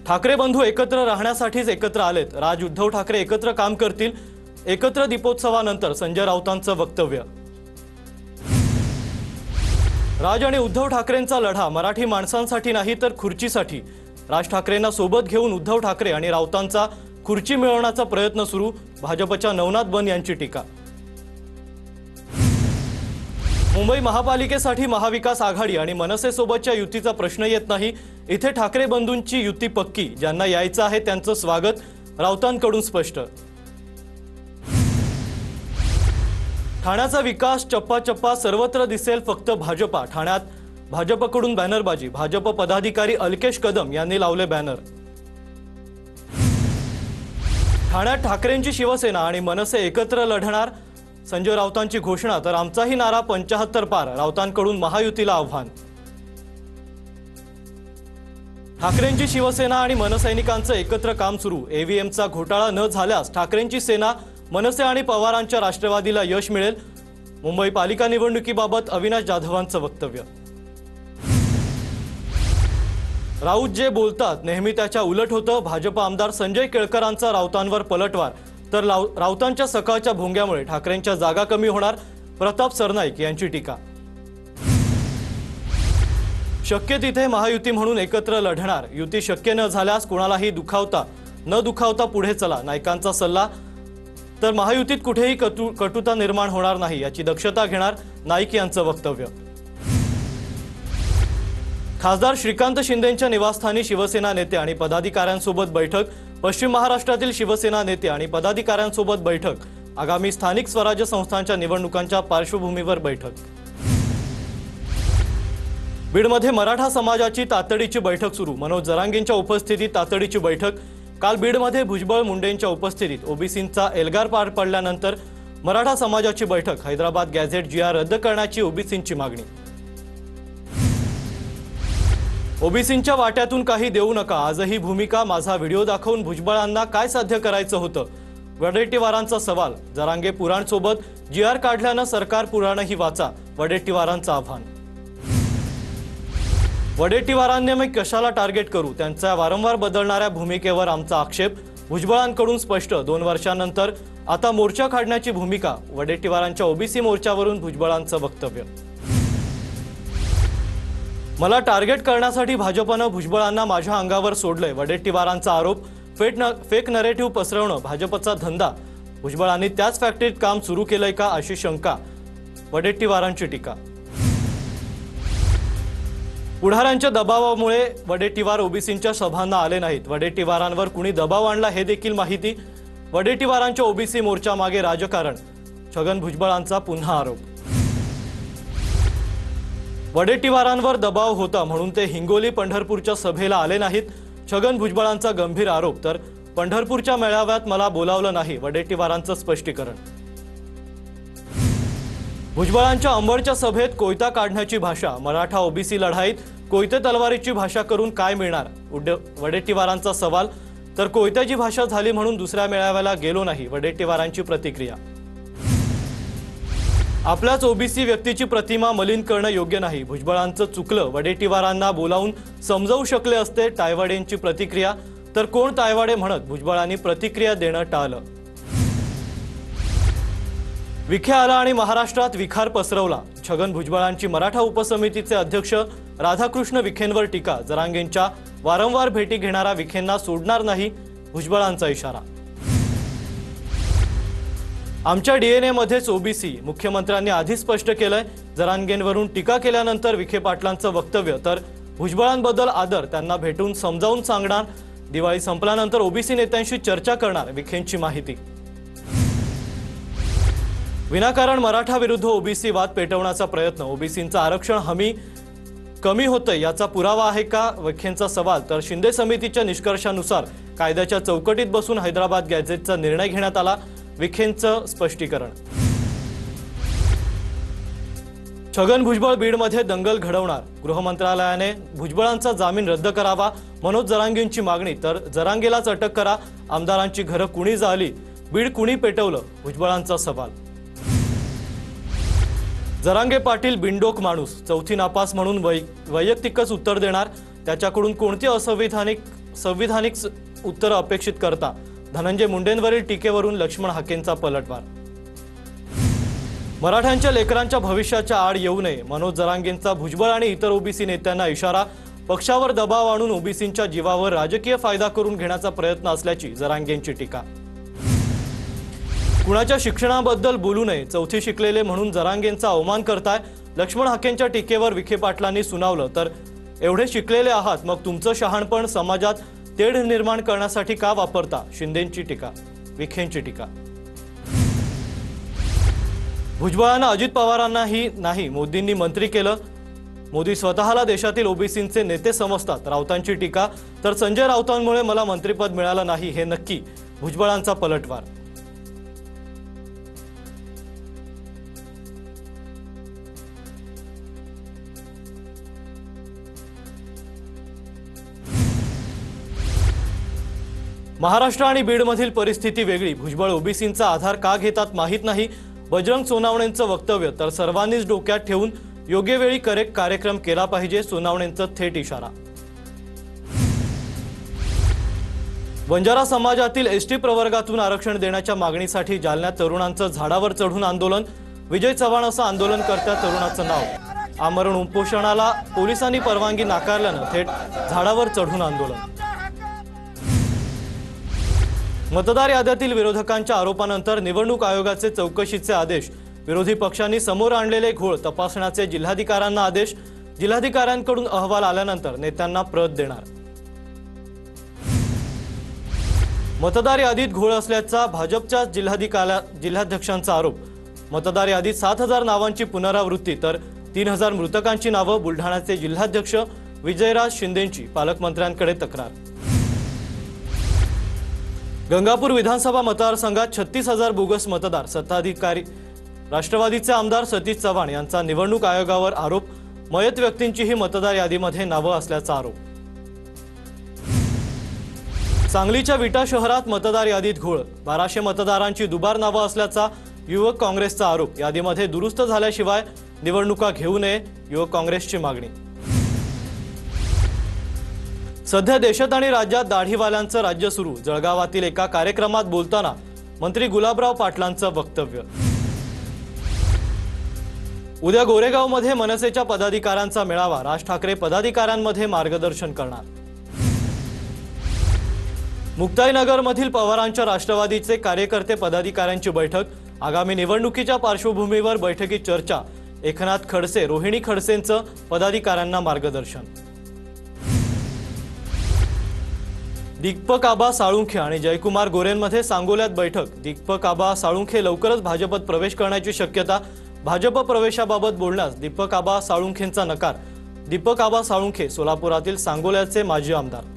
ठाकरे बंधू एकत्र राहण्यासाठीच एकत्र आलेत। राज उद्धव ठाकरे एकत्र काम करतील। एकत्र दीपोत्सवानंतर संजय राऊतांचं वक्तव्य। राज आणि उद्धव ठाकरेंचा लढा मराठी माणसांसाठी नाही तर खुर्चीसाठी। राज ठाकरेंना सोबत घेऊन उद्धव ठाकरे आणि राऊतांचा खुर्ची मिळवण्याचा प्रयत्न सुरू। भाजपच्या नवनाथ बन यांची टीका। मुंबई महापालिकेसाठी महाविकास आघाडी आणि मनसे सोबतच्या युतीचा प्रश्न येत नाही। इथे ठाकरे बंधूंची युती पक्की। ज्यांना यायचं आहे त्यांचं स्वागत। राऊतांकडून स्पष्ट। ठाण्याचा विकास चप्पा सर्वत्र दिसेल फक्त भाजपा। ठाण्यात भाजपकडून बॅनरबाजी। भाजप पदाधिकारी अल्केश कदम यांनी लावले बॅनर। ठाण्यात ठाकरेंची शिवसेना आणि मनसे एकत्र लढणार। संजय राऊतांची घोषणा। तर आमचाही नारा 75 पार। राऊतांकडून महायुतीला आव्हान। ठाकरेंची शिवसेना आणि मनसैनिकांचं एकत्र काम सुरू। एव्हीएमचा घोटाळा न झाल्यास ठाकरेंची सेना मनसे आणि पवारांच्या राष्ट्रवादीला यश मिळेल। मुंबई पालिका निवडणुकीबाबत अविनाश जाधवांचं वक्तव्य। राऊत जे बोलतात नेहमी त्याच्या उलट होतं। भाजप आमदार संजय केळकरांचा राऊतांवर पलटवार। तर राऊतांच्या सकाळच्या भोंग्यामुळे ठाकरेंच्या जागा कमी होणार। प्रताप सरनाईक यांची टीका। शक्य तिथे महायुती म्हणून एकत्र लढणार। युती शक्य न झाल्यास कोणालाही न दुखावता पुढे चला। नायकांचा सल्ला। तर महायुतीत कुठेही कटुता निर्माण होणार नाही याची दक्षता घेणार। नाईक यांचं वक्तव्य। खासदार श्रीकांत शिंदेंच्या निवासस्थानी शिवसेना नेते आणि पदाधिकाऱ्यांसोबत बैठक। पश्चिम महाराष्ट्रातील शिवसेना नेते आणि पदाधिकाऱ्यांसोबत बैठक। आगामी स्थानिक स्वराज्य संस्थांच्या निवडणुकांच्या पार्श्वभूमीवर बैठक। बीडमध्ये मराठा समाजाची तातडीची बैठक सुरू। मनोज जरांगेंच्या उपस्थितीत तातडीची बैठक। काल बीडमध्ये भुजबळ मुंडेंच्या उपस्थितीत ओबीसींचा एल्गार पार पडल्यानंतर मराठा समाजाची बैठक। हैदराबाद गॅझेट जीआर रद्द करण्याची ओबीसींची मागणी। ओबीसींच्या वाट्यातून काही देऊ नका आजही भूमिका। माझा व्हिडिओ दाखवून भुजबळांना काय साध्य करायचं होतं। वडेट्टीवारांचा सवाल। जरांगे पुराणसोबत जीआर काढल्यानं सरकार पुराणही वाचा। वडेट्टीवारांचं आव्हान। वडेट्टीवारांनी मी कशाला टार्गेट करू। त्यांच्या वारंवार बदलणाऱ्या भूमिकेवर आमचा आक्षेप। भुजबळांकडून स्पष्ट। 2 वर्षांनंतर आता मोर्चा काढण्याची भूमिका। वडेट्टीवारांच्या ओबीसी मोर्चावरून भुजबळांचं वक्तव्य। मला टार्गेट करण्यासाठी भाजपनं भुजबळांना माझ्या अंगावर सोडलंय। वडेट्टीवारांचा आरोप। फेक नरेटिव्ह पसरवणं भाजपचा धंदा। भुजबळांनी त्याच फॅक्टरीत काम सुरू केलंय का अशी शंका। वडेट्टीवारांची टीका। पुढाऱ्यांच्या दबावामुळे वडेट्टीवार ओबीसींच्या सभांना आले नाहीत। वडेट्टीवारांवर कुणी दबाव आणला हे देखील माहिती। वडेट्टीवारांच्या ओबीसी मोर्चा मागे राजकारण। छगन भुजबळांचा पुन्हा आरोप। वडेट्टीवारांवर दबाव होता म्हणून ते हिंगोली पंढरपूरच्या सभेला आले नाहीत। छगन भुजबळांचा गंभीर आरोप। तर पंढरपूरच्या मेळाव्यात मला बोलावलं नाही। वडेट्टीवारांचं स्पष्टीकरण। भुजबळांच्या अंबडच्या सभेत कोयता काढण्याची भाषा। मराठा ओबीसी लढाईत कोयते तलवारीची भाषा करून काय मिळणार। वडेट्टीवारांचा सवाल। तर कोयत्याची भाषा झाली म्हणून दुसऱ्या मेळाव्याला गेलो नाही। वडेट्टीवारांची प्रतिक्रिया। आपल्याच ओबीसी व्यक्तीची प्रतिमा मलिन करणं योग्य नाही। भुजबळांचं चुकलं। वडेट्टीवारांना बोलावून समजावू शकले असते। तायवाडेंची प्रतिक्रिया। तर कोण तायवाडे म्हणत भुजबळांनी प्रतिक्रिया देणं टाळलं। विखे आला आणि महाराष्ट्रात विखार पसरवला। छगन भुजबळांची मराठा उपसमितीचे अध्यक्ष राधाकृष्ण विखेंवर टीका। जरांगेंच्या वारंवार भेटी घेणारा विखेंना सोडणार नाही। भुजबळांचा इशारा। आमच्या डीएनए मध्येच ओबीसी। मुख्यमंत्र्यांनी आधी स्पष्ट केलंय। जरांगेंवरून टीका केल्यानंतर विखे पाटलांचं वक्तव्य। तर भुजबळांबद्दल आदर। त्यांना भेटून समजावून सांगणार। दिवाळी संपल्यानंतर ओबीसी नेत्यांशी चर्चा करणार। विखेंची माहिती। विनाकारण मराठा विरुद्ध ओबीसी वाद पेटवण्याचा प्रयत्न। ओबीसींचं आरक्षण हमी कमी होतंय याचा पुरावा आहे का। विखेंचा सवाल। तर शिंदे समितीच्या निष्कर्षानुसार कायद्याच्या चौकटीत बसून हैदराबाद गॅझेटचा निर्णय घेण्यात आला। विखेंचं स्पष्टीकरण। छगन भुजबळ बीडमध्ये दंगल घडवणार। गृहमंत्रालयाने भुजबळांचा जामीन रद्द करावा। मनोज जरांगेंची मागणी। तर जरांगेलाच अटक करा। आमदारांची घरं कुणी जाळली। बीड कुणी पेटवलं। भुजबळांचा सवाल। जरांगे पाटील बिनडोक माणूस, चौथी नापास म्हणून वैयक्तिकच उत्तर देणार, त्याच्याकडून कोणती असंवैधानिक संविधानिक उत्तर अपेक्षित करता धनंजय मुंडेंवरील टीकेवरून लक्ष्मण हाकेंचा पलटवार। मराठ्यांच्या लेकरांच्या भविष्याच्या आड येऊ नये, मनोज जरांगेंचा भुजबळ आणि इतर ओबीसी नेत्यांना इशारा। पक्षावर दबाव आणून ओबीसींच्या जीवावर राजकीय फायदा करून घेण्याचा प्रयत्न असल्याची जरांगेंची टीका। कुणाच्या शिक्षणाबद्दल बोलू नये, चौथी शिकलेले म्हणून जरांगेंचा अवमान करताय। लक्ष्मण हाकेंच्या टीकेवर विखे पाटलांनी सुनावलं तर एवढे शिकलेले आहात मग तुमचं शहाणपण समाजात तेढ निर्माण करण्यासाठी का वापरता, शिंदेंची टीका, विखेंची टीका। भुजबळांना अजित पवारांनाही नाही मोदींनी मंत्री केलं, मोदी स्वतःला देशातील ओबीसींचे नेते समजतात, राऊतांची टीका। तर संजय राऊतांमुळे मला मंत्रिपद मिळालं नाही हे नक्की, भुजबळांचा पलटवार। महाराष्ट्र आणि बीडमधील परिस्थिती वेगळी, भुजबळ ओबीसींचा आधार का घेतात माहीत नाही, बजरंग सोनावणेंचं वक्तव्य। तर सर्वांनीच डोक्यात ठेवून योग्य वेळी कार्यक्रम केला पाहिजे, सोनावणेंचा थेट इशारा। बंजारा समाजातील एसटी प्रवर्गातून आरक्षण देण्याच्या मागणीसाठी जालन्यात तरुणांचं झाडावर चढून आंदोलन, विजय चव्हाण असं आंदोलनकर्त्या तरुणाचं नाव। आमरण उपोषणाला पोलिसांनी परवानगी नाकारल्यानं थेट झाडावर चढून आंदोलन। मतदार याद्यातील विरोधकांच्या आरोपानंतर निवडणूक आयोगाचे चौकशीचे आदेश, विरोधी पक्षांनी समोर आणलेले घोळ तपासण्याचे जिल्हाधिकाऱ्यांना आदेश, जिल्हाधिकाऱ्यांकडून अहवाल आल्यानंतर नेत्यांना प्रत देणार। मतदार यादीत घोळ असल्याचा भाजपच्या जिल्हाध्यक्षांचा आरोप, मतदार यादीत 7000 नावांची पुनरावृत्ती तर 3000 मृतकांची नावं, बुलढाण्याचे जिल्हाध्यक्ष विजयराज शिंदेंची पालकमंत्र्यांकडे तक्रार। गंगापूर विधानसभा मतदारसंघात 36,000 बोगस मतदार, सत्ताधिकारी राष्ट्रवादीचे आमदार सतीश चव्हाण यांचा निवडणूक आयोगावर आरोप, मयत व्यक्तींचीही मतदार यादीमध्ये नावं असल्याचा आरोप। सांगलीच्या विटा शहरात मतदार यादीत घोळ, 1200 मतदारांची दुबार नावं असल्याचा युवक काँग्रेसचा आरोप, यादीमध्ये दुरुस्त झाल्याशिवाय निवडणुका घेऊ नये, युवक काँग्रेसची मागणी। सध्या देशात आणि राज्यात दाढीवाल्यांचं राज्य सुरू, जळगावातील एका कार्यक्रमात बोलताना मंत्री गुलाबराव पाटलांचं वक्तव्य। उद्या गोरेगावमध्ये मनसेच्या पदाधिकाऱ्यांचा मेळावा, राज ठाकरे पदाधिकाऱ्यांमध्ये मार्गदर्शन करणार। मुक्ताईनगरमधील पवारांच्या राष्ट्रवादीचे कार्यकर्ते पदाधिकाऱ्यांची बैठक, आगामी निवडणुकीच्या पार्श्वभूमीवर बैठकीत चर्चा, एकनाथ खडसे रोहिणी खडसेंचं पदाधिकाऱ्यांना मार्गदर्शन। दीपक आबा साळुंखे आणि जयकुमार गोरेंमध्ये सांगोल्यात बैठक, दीपक आबा साळुंखे लवकरच भाजपत प्रवेश करण्याची शक्यता, भाजप प्रवेशाबाबत बोलण्यास दीपक आबा साळुंखेंचा नकार। दीपक आबा साळुंखे सोलापुरातील सांगोल्याचे माजी आमदार।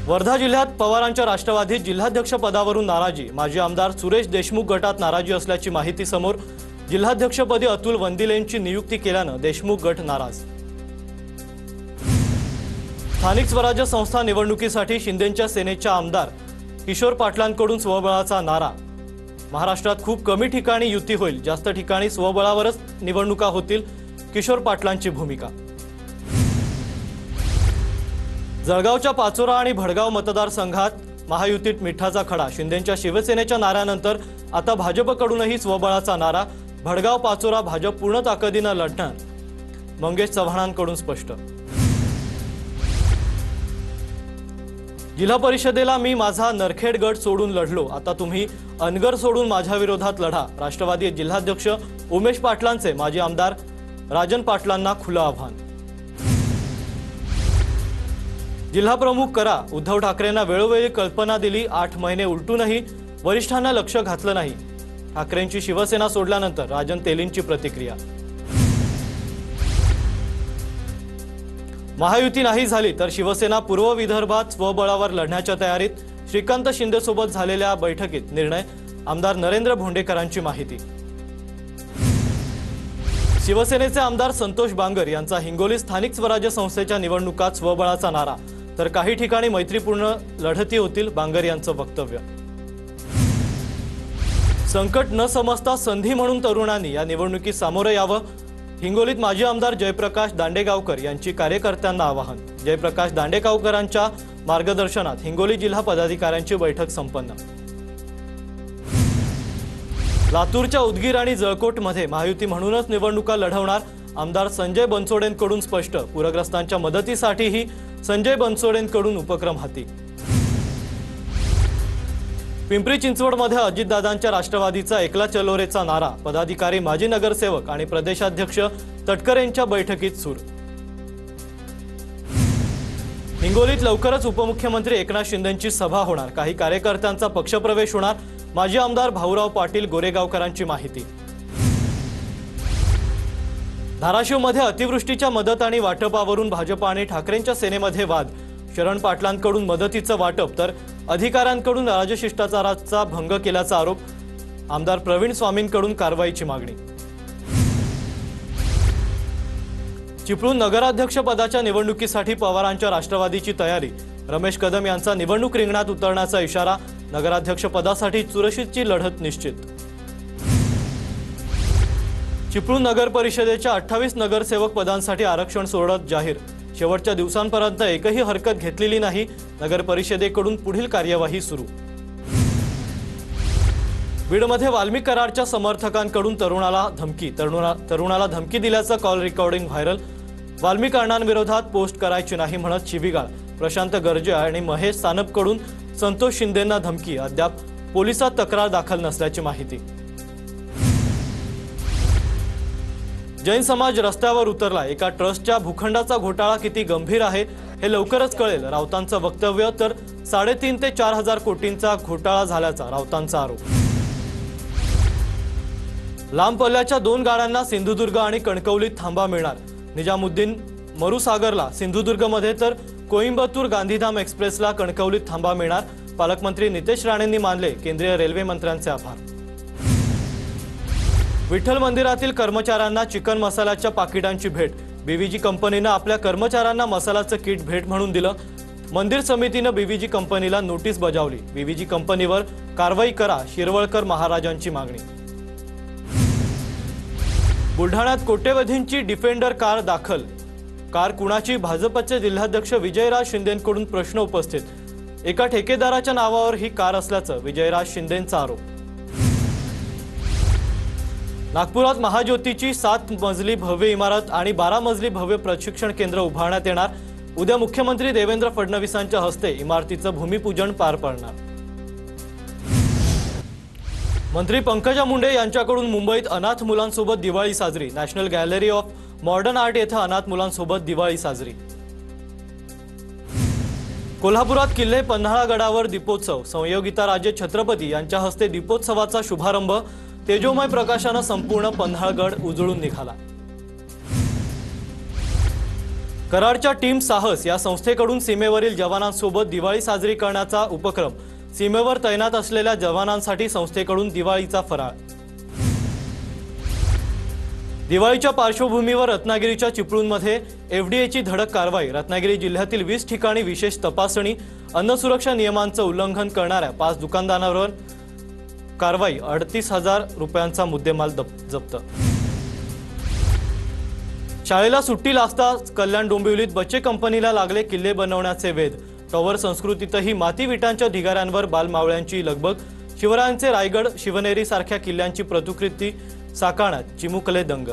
वर्धा जिल्ह्यात पवारांच्या राष्ट्रवादीत जिल्हाध्यक्ष पदावरून नाराजी, माजी आमदार सुरेश देशमुख गटात नाराजी असल्याची माहिती समोर, जिल्हाध्यक्षपदी अतुल वंदिलेंची नियुक्ती केल्यानं देशमुख गट नाराज। स्थानिक स्वराज्य संस्था निवडणुकीसाठी शिंदेंच्या सेनेच्या आमदार किशोर पाटलांकडून स्वबळाचा नारा, महाराष्ट्रात खूप कमी ठिकाणी युती होईल, जास्त ठिकाणी स्वबळावरच निवडणुका होतील, किशोर पाटलांची भूमिका। जळगावच्या पाचोरा आणि भडगाव मतदारसंघात महायुतीत मिठाचा खडा, शिंदेंच्या शिवसेनेच्या नाऱ्यानंतर आता भाजपकडूनही स्वबळाचा नारा, भडगाव पाचोरा भाजप पूर्ण ताकदीनं लढणार, मंगेश चव्हाणांकडून स्पष्ट। जिल्हा परिषदेला मी माझा नरखेड गट सोडून लढलो, आता तुम्ही अनगर सोडून माझ्या विरोधात लढा, राष्ट्रवादी जिल्हाध्यक्ष उमेश पाटलांचे माजी आमदार राजन पाटलांना खुलं आव्हान। जिल्हा प्रमुख करा, उद्धव ठाकरेंना वेळोवेळी कल्पना दिली, 8 महिने उलटूनही वरिष्ठांना लक्ष घातलं नाही, ठाकरेंची शिवसेना सोडल्यानंतर राजन तेलींची प्रतिक्रिया। महायुती नाही झाली तर शिवसेना पूर्व विदर्भात स्वबळावर लढण्याच्या तयारीत, श्रीकांत शिंदे सोबत झालेल्या बैठकीत निर्णय, आमदार नरेंद्र भोंडेकरांची माहिती। शिवसेनेचे आमदार संतोष बांगर यांचा हिंगोली स्थानिक स्वराज्य संस्थेच्या निवडणुकात स्वबळाचा नारा, तर काही ठिकाणी मैत्रीपूर्ण लढती होतील, बांगर यांचं वक्तव्य। संकट न समजता संधी म्हणून तरुणांनी या निवडणुकीत सामोरं यावं. हिंगोलीत माजी आमदार जयप्रकाश दांडेगावकर यांची कार्यकर्त्यांना आवाहन. जयप्रकाश दांडेगावकरांच्या मार्गदर्शनात हिंगोली जिल्हा पदाधिकाऱ्यांची बैठक संपन्न. लातूरच्या उदगीर आणि जळकोटमध्ये महायुती म्हणूनच निवडणुका लढवणार. आमदार संजय बनसोडेंकडून स्पष्ट. पूरग्रस्तांच्या मदतीसाठीही संजय बनसोडेंकडून उपक्रम हाती. पिंपरी चिंचवडमध्ये अजितदादांच्या राष्ट्रवादीचा एकला चलो रेचा नारा. पदाधिकारी, माजी नगरसेवक आणि प्रदेशाध्यक्ष तटकरेंच्या बैठकीत सूर. हिंगोलीत लवकरच उपमुख्यमंत्री एकनाथ शिंदेंची सभा होणार. काही कार्यकर्त्यांचा पक्षप्रवेश होणार. माजी आमदार भाऊराव पाटील गोरेगावकरांची माहिती. धाराशिवमध्ये अतिवृष्टीच्या मदत आणि वाटपावरून भाजप आणि ठाकरेंच्या सेनेमध्ये वाद. शरण पाटलांकडून मदतीचं वाटप तर अधिकाऱ्यांकडून राजशिष्टाचाराचा भंग केल्याचा आरोप. आमदार प्रवीण स्वामींकडून कारवाईची मागणी. चिपळूण नगराध्यक्ष पदाच्या निवडणुकीसाठी पवारांच्या राष्ट्रवादीची तयारी. रमेश कदम यांचा निवडणूक रिंगणात उतरण्याचा इशारा. नगराध्यक्ष पदासाठी चुरशीची लढत निश्चित. चिपळूण नगर परिषदेच्या 28 नगरसेवक पदांसाठी आरक्षण सोडत जाहीर. शेवटच्या दिवसांपर्यंत एकही हरकत घेतलेली नाही. नगर परिषदेकडून पुढील कार्यवाही सुरू. बीडमध्ये वाल्मिक करारच्या समर्थकांकडून तरुणाला धमकी दिल्याचं कॉल रेकॉर्डिंग व्हायरल. वाल्मिक अण्णांविरोधात पोस्ट करायची नाही म्हणत शिवीगाळ. प्रशांत गर्जे आणि महेश सानपकडून संतोष शिंदेंना धमकी. अद्याप पोलिसात तक्रार दाखल नसल्याची माहिती. जैन समाज रस्त्यावर उतरला. एका ट्रस्टच्या भूखंडाचा घोटाळा किती गंभीर आहे हे लवकरच कळेल. राऊतांचं वक्तव्य. तर 3.5 ते 4,000 कोटींचा घोटाळा झाल्याचा राऊतांचा आरोप. लांब पल्ल्याच्या 2 गाड्यांना सिंधुदुर्ग आणि कणकवलीत थांबा मिळणार. निजामुद्दीन मरुसागरला सिंधुदुर्गमध्ये तर कोइंबतूर गांधीधाम एक्सप्रेसला कणकवलीत थांबा मिळणार. पालकमंत्री नितेश राणेंनी मानले केंद्रीय रेल्वे मंत्र्यांचे आभार. विठ्ठल मंदिरातील कर्मचाऱ्यांना चिकन मसाल्याच्या पाकिटांची भेट. बीव्हीजी कंपनीनं आपल्या कर्मचाऱ्यांना मसाल्याचं किट भेट म्हणून दिलं. मंदिर समितीनं बीव्हीजी कंपनीला नोटीस बजावली. बीव्हीजी कंपनीवर कारवाई करा, शिरवळकर महाराजांची मागणी. बुलढाण्यात कोट्यवधींची डिफेंडर कार दाखल. कार कुणाची? भाजपचे जिल्हाध्यक्ष विजयराज शिंदेंकडून प्रश्न उपस्थित. एका ठेकेदाराच्या नावावर ही कार असल्याचं विजयराज शिंदेंचा आरोप. नागपुरात महाज्योतीची 7 मजली भव्य इमारत आणि 12 मजली भव्य प्रशिक्षण केंद्र उभारण्यात येणार. उद्या मुख्यमंत्री देवेंद्र फडणवीसांच्या हस्ते इमारतीचं भूमिपूजन पार पडणार. मंत्री पंकजा मुंडे यांच्याकडून मुंबईत अनाथ मुलांसोबत दिवाळी साजरी. National gallery of modern art येथे अनाथ मुलांसोबत दिवाळी साजरी. कोल्हापुरात किल्ले पन्हाळगडावर दीपोत्सव. संयोगिताराजे छत्रपती यांच्या हस्ते दीपोत्सवाचा शुभारंभ. तेजोमय प्रकाशानं संपूर्ण पन्हाळगड उजळून निघाला. कराडच्या टीम साहस या संस्थेकडून सीमेवरील जवानांसोबत दिवाळी साजरी करण्याचा उपक्रम. सीमेवर तैनात असलेल्या जवानांसाठी संस्थेकडून दिवाळीचा फराळ. दिवाळीच्या पार्श्वभूमीवर रत्नागिरीच्या चिपळूणमध्ये एफडीएची धडक कारवाई. रत्नागिरी जिल्ह्यातील 20 ठिकाणी विशेष तपासणी. अन्न सुरक्षा नियमांचं उल्लंघन करणाऱ्या 5 दुकानदारांवर कारवाई. 38,000 रुपयांचा मुद्देमाल जप्त. शाळेला सुट्टी लागताच कल्याण डोंबिवलीत बच्चे कंपनीला लागले किल्ले बनवण्याचे वेध. टॉवर संस्कृतीतही माती विटांच्या ढिगाऱ्यांवर बालमावळ्यांची लगबग. शिवरायांचे रायगड, शिवनेरी सारख्या किल्ल्यांची प्रतिकृती साकारण्यात चिमुकले दंग.